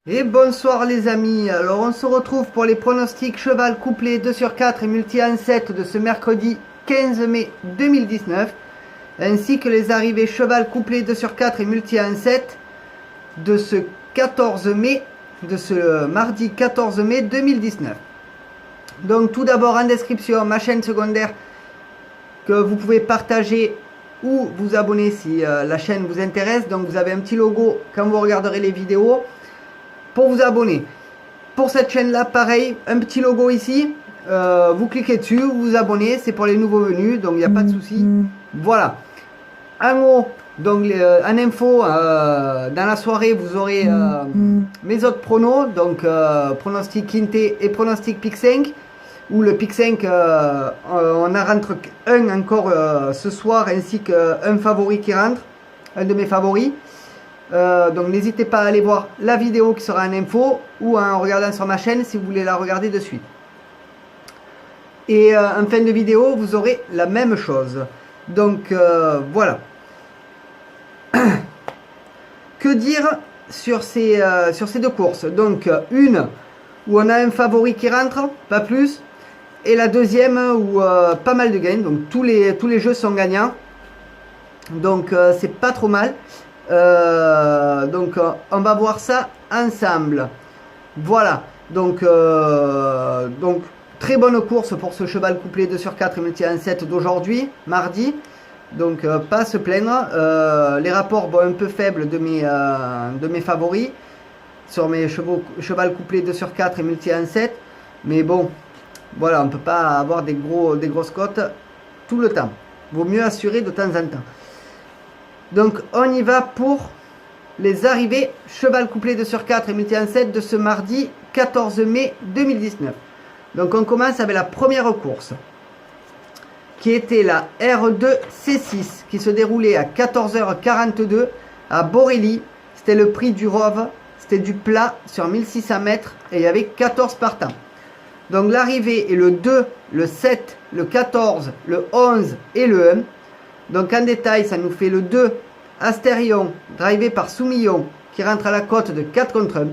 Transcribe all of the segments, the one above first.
Et bonsoir les amis, alors on se retrouve pour les pronostics cheval couplé 2 sur 4 et multi 1-7 de ce mercredi 15 mai 2019, ainsi que les arrivées cheval couplé 2 sur 4 et multi 1-7 de ce 14 mai, de ce mardi 14 mai 2019. Donc tout d'abord en description, ma chaîne secondaire que vous pouvez partager ou vous abonner si la chaîne vous intéresse. Donc vous avez un petit logo quand vous regarderez les vidéos pour vous abonner. Pour cette chaîne là, pareil, un petit logo ici, vous cliquez dessus, vous vous abonnez, c'est pour les nouveaux venus, donc il n'y a pas de souci. Voilà. En haut, donc en info, dans la soirée, vous aurez mes autres pronos, donc pronostic Quintet et pronostic Pic 5, où le Pic 5, on en rentre un encore ce soir, ainsi qu'un favori qui rentre, un de mes favoris. Donc n'hésitez pas à aller voir la vidéo qui sera en info ou en regardant sur ma chaîne si vous voulez la regarder de suite. Et en fin de vidéo, vous aurez la même chose. Donc voilà. Que dire sur ces deux courses? Donc une où on a un favori qui rentre, pas plus. Et la deuxième où pas mal de gains. Donc tous les jeux sont gagnants. Donc c'est pas trop mal. Donc on va voir ça ensemble. Voilà, donc très bonne course pour ce cheval couplé 2 sur 4 et multi 1-7 d'aujourd'hui, mardi. Donc pas à se plaindre. Les rapports un peu faibles de mes favoris sur mes cheval couplé 2 sur 4 et multi 1-7. Mais bon, voilà, on ne peut pas avoir des grosses cotes tout le temps. Vaut mieux assurer de temps en temps. Donc on y va pour les arrivées cheval couplé 2 sur 4 et multi 1-7 de ce mardi 14 mai 2019. Donc on commence avec la première course qui était la R2 C6 qui se déroulait à 14h42 à Borély. C'était le prix du Rove, c'était du plat sur 1600 mètres et il y avait 14 partants. Donc l'arrivée est le 2, le 7, le 14, le 11 et le 1. Donc en détail, ça nous fait le 2, Astérion, drivé par Soumillon, qui rentre à la cote de 4 contre 1.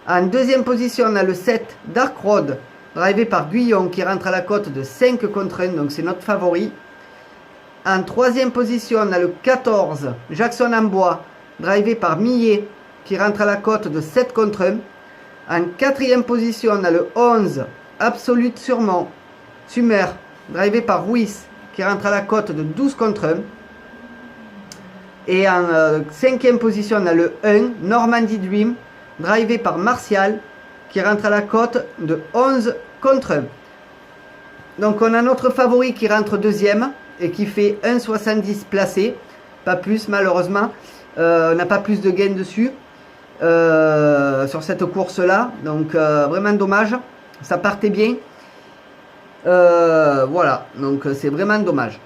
En deuxième position, on a le 7, Dark Road, drivé par Guyon, qui rentre à la cote de 5 contre 1, donc c'est notre favori. En troisième position, on a le 14, Jackson en bois, drivé par Millet, qui rentre à la cote de 7 contre 1. En quatrième position, on a le 11, Absolute Surmont, Sumer, drivé par Ruiz, qui rentre à la cote de 12 contre 1. Et en cinquième position, on a le 1, Normandy Dream, drivé par Martial, qui rentre à la cote de 11 contre 1. Donc on a notre favori qui rentre deuxième et qui fait 1,70 placé, pas plus malheureusement. On n'a pas plus de gains dessus sur cette course-là, donc vraiment dommage, ça partait bien. Voilà, donc c'est vraiment dommage.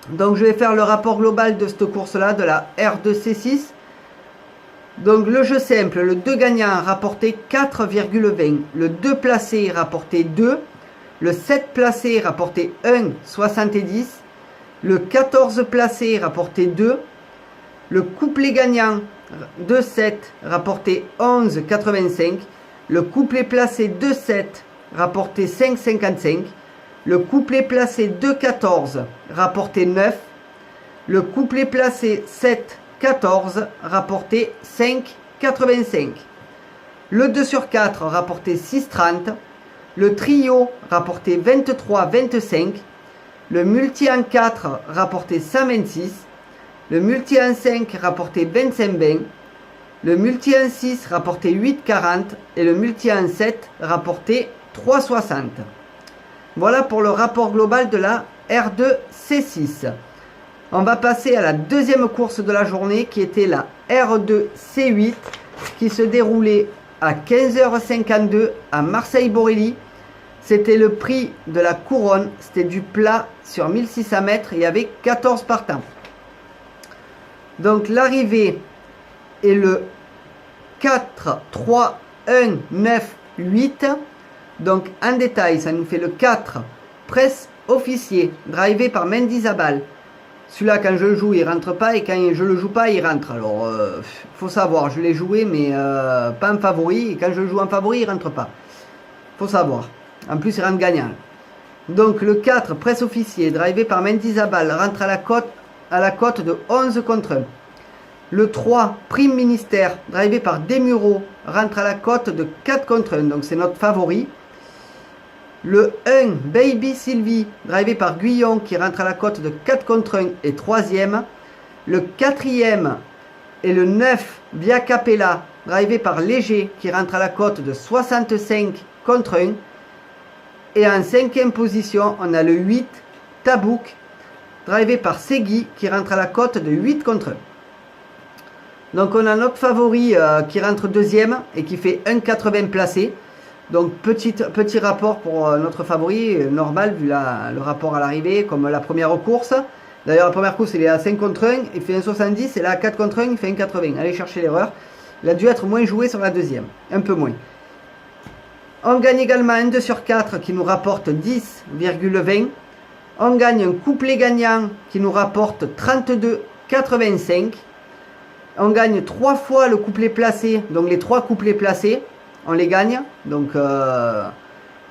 Donc je vais faire le rapport global de cette course là, de la R2C6. Donc le jeu simple, le 2 gagnant rapporté 4,20, le 2 placé rapporté 2, le 7 placé rapporté 1,70, le 14 placé rapporté 2, le couplet gagnant 2-7 rapporté 11,85, le couplet placé 2-7 rapporté 5,55, le couplet placé 2,14 rapporté 9, le couplet placé 7,14 rapporté 5,85, le 2 sur 4 rapporté 6,30, le trio rapporté 23,25, le multi en 4 rapporté 126, le multi en 5 rapporté 25,20, le multi en 6 rapporté 8,40 et le multi en 7 rapporté 3,60. Voilà pour le rapport global de la R2C6. On va passer à la deuxième course de la journée qui était la R2C8 qui se déroulait à 15h52 à Marseille-Borély. C'était le prix de la couronne, c'était du plat sur 1600 mètres et il y avait 14 partants. Donc l'arrivée est le 4, 3, 1, 9, 8. Donc en détail, ça nous fait le 4, Presse Officier, drivé par Mendy Zabal, Celui-là, quand je le joue, il rentre pas, et quand je le joue pas, il rentre. Alors, faut savoir, je l'ai joué, mais pas en favori, et quand je le joue en favori, il rentre pas. Faut savoir. En plus, il rentre gagnant. Donc, le 4, presse officier, drivé par Mendizabal, rentre à la cote de 11 contre 1. Le 3, prime ministère, drivé par Desmureaux, rentre à la cote de 4 contre 1, donc c'est notre favori. Le 1, Baby Sylvie, drivé par Guyon, qui rentre à la cote de 4 contre 1 et 3e. Le 4e et le 9, Via Capella, drivé par Léger, qui rentre à la cote de 65 contre 1. Et en 5e position, on a le 8, Tabouk, drivé par Segui, qui rentre à la cote de 8 contre 1. Donc on a notre favori qui rentre 2e et qui fait 1,80 placé. Donc petit rapport pour notre favori, normal vu le rapport à l'arrivée, comme la première course. D'ailleurs la première course il est à 5 contre 1, il fait 1,70 et là à 4 contre 1 il fait 1,80. Allez chercher l'erreur. Il a dû être moins joué sur la deuxième, un peu moins. On gagne également un 2 sur 4 qui nous rapporte 10,20. On gagne un couplet gagnant qui nous rapporte 32,85. On gagne 3 fois le couplet placé, donc les 3 couplets placés, on les gagne, donc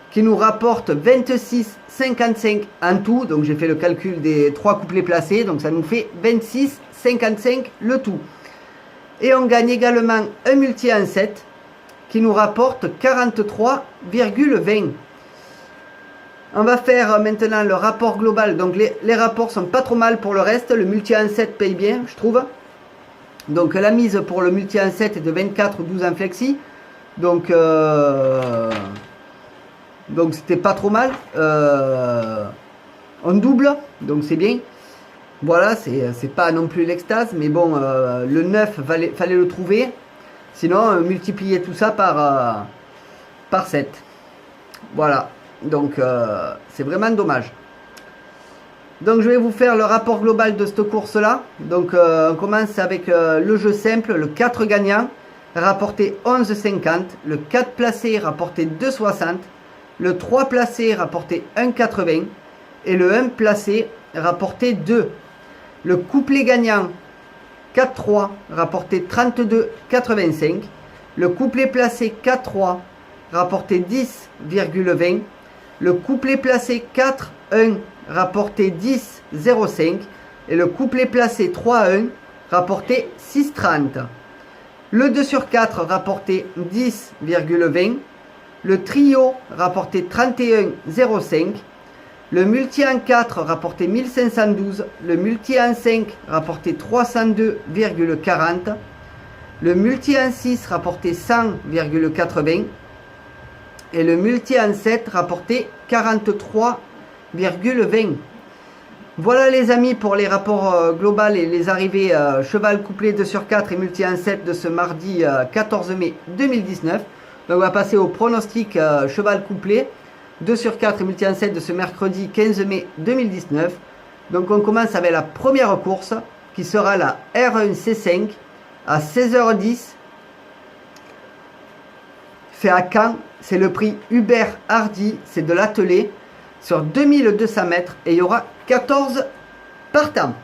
qui nous rapporte 26,55 en tout, donc j'ai fait le calcul des 3 couplets placés, donc ça nous fait 26,55 le tout. Et on gagne également un multi en 7 qui nous rapporte 43,20. On va faire maintenant le rapport global, donc les rapports sont pas trop mal pour le reste, le multi en 7 paye bien, je trouve. Donc la mise pour le multi en 7 est de 24 ou 12 en flexi. Donc c'était pas trop mal. On double, donc c'est bien. Voilà, c'est pas non plus l'extase. Mais bon, le 9, fallait le trouver. Sinon, multiplier tout ça par 7. Voilà, donc c'est vraiment dommage. Donc je vais vous faire le rapport global de cette course là. Donc on commence avec le jeu simple, le 4 gagnant, rapporté 11,50. Le 4 placé, rapporté 2,60. Le 3 placé, rapporté 1,80. Et le 1 placé, rapporté 2. Le couplet gagnant, 4-3, rapporté 32,85. Le couplet placé 4-3, rapporté 10,20. Le couplet placé 4-1, rapporté 10,05 et le couplet placé 3-1 rapporté 6,30. Le 2 sur 4 rapporté 10,20. Le trio rapporté 31,05. Le multi en 4 rapporté 1512. Le multi en 5 rapporté 302,40. Le multi en 6 rapporté 100,80. Et le multi en 7 rapporté 43,20. Voilà les amis pour les rapports global et les arrivées cheval couplé 2 sur 4 et multi en 7 de ce mardi 14 mai 2019. Donc on va passer au pronostic cheval couplé 2 sur 4 et multi en 7 de ce mercredi 15 mai 2019. Donc on commence avec la première course qui sera la R1C5 à 16h10. C'est à Caen, c'est le prix Hubert Hardy, c'est de l'attelé sur 2200 mètres et il y aura 14 partants.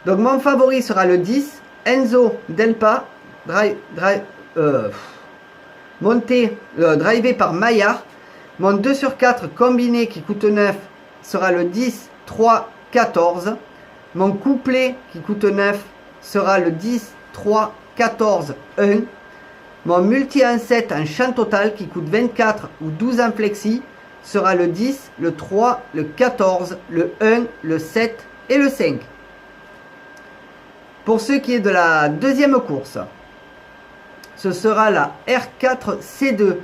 Donc mon favori sera le 10, Enzo Delpa, drivé par Maillard. Mon 2 sur 4 combiné qui coûte 9 sera le 10, 3, 14. Mon couplet qui coûte 9 sera le 10, 3, 14, 1. Mon multi en 7 en champ total qui coûte 24 ou 12 en flexi sera le 10, le 3, le 14, le 1, le 7 et le 5. Pour ce qui est de la deuxième course, ce sera la R4C2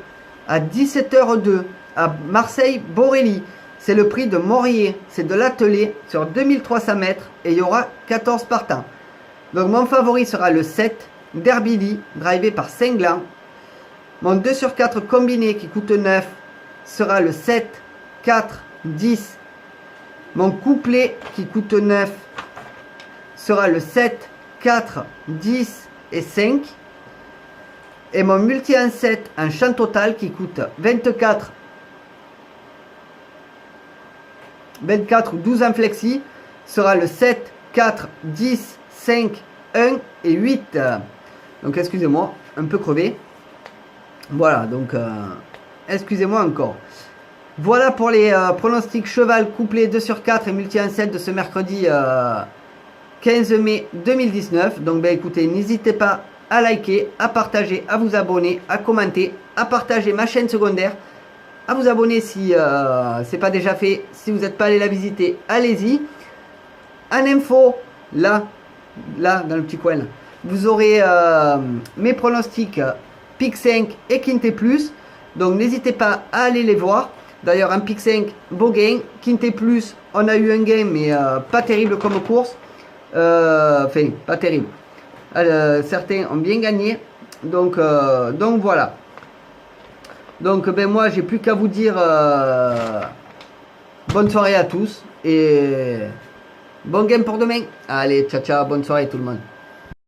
à 17h02 à Marseille-Borelli. C'est le prix de Morier, c'est de l'attelé sur 2300 mètres et il y aura 14 partants. Donc mon favori sera le 7, Derbili, drivé par Cinglan. Mon 2 sur 4 combiné qui coûte 9 sera le 7, 4, 10. Mon couplet qui coûte 9 sera le 7, 4, 10 et 5. Et mon multi en 7 en champ total qui coûte 24 ou 12 en flexi sera le 7, 4, 10, 5, 1 et 8. Donc excusez-moi, un peu crevé. Voilà, donc excusez-moi encore. Voilà pour les pronostics cheval couplet 2 sur 4 et multi 1-7 de ce mercredi 15 mai 2019. Donc ben écoutez, n'hésitez pas à liker, à partager, à vous abonner, à commenter, à partager ma chaîne secondaire, à vous abonner si c'est pas déjà fait. Si vous n'êtes pas allé la visiter, allez-y. En info, là dans le petit coin, là, vous aurez mes pronostics Pick 5 et Quintet Plus. Donc n'hésitez pas à aller les voir. D'ailleurs, un Pick 5, beau gain. Quintet Plus, on a eu un gain, mais pas terrible comme course. Enfin, pas terrible. Certains ont bien gagné. Donc voilà. Donc ben moi, j'ai plus qu'à vous dire bonne soirée à tous. Et bon game pour demain. Allez, ciao ciao, bonne soirée tout le monde.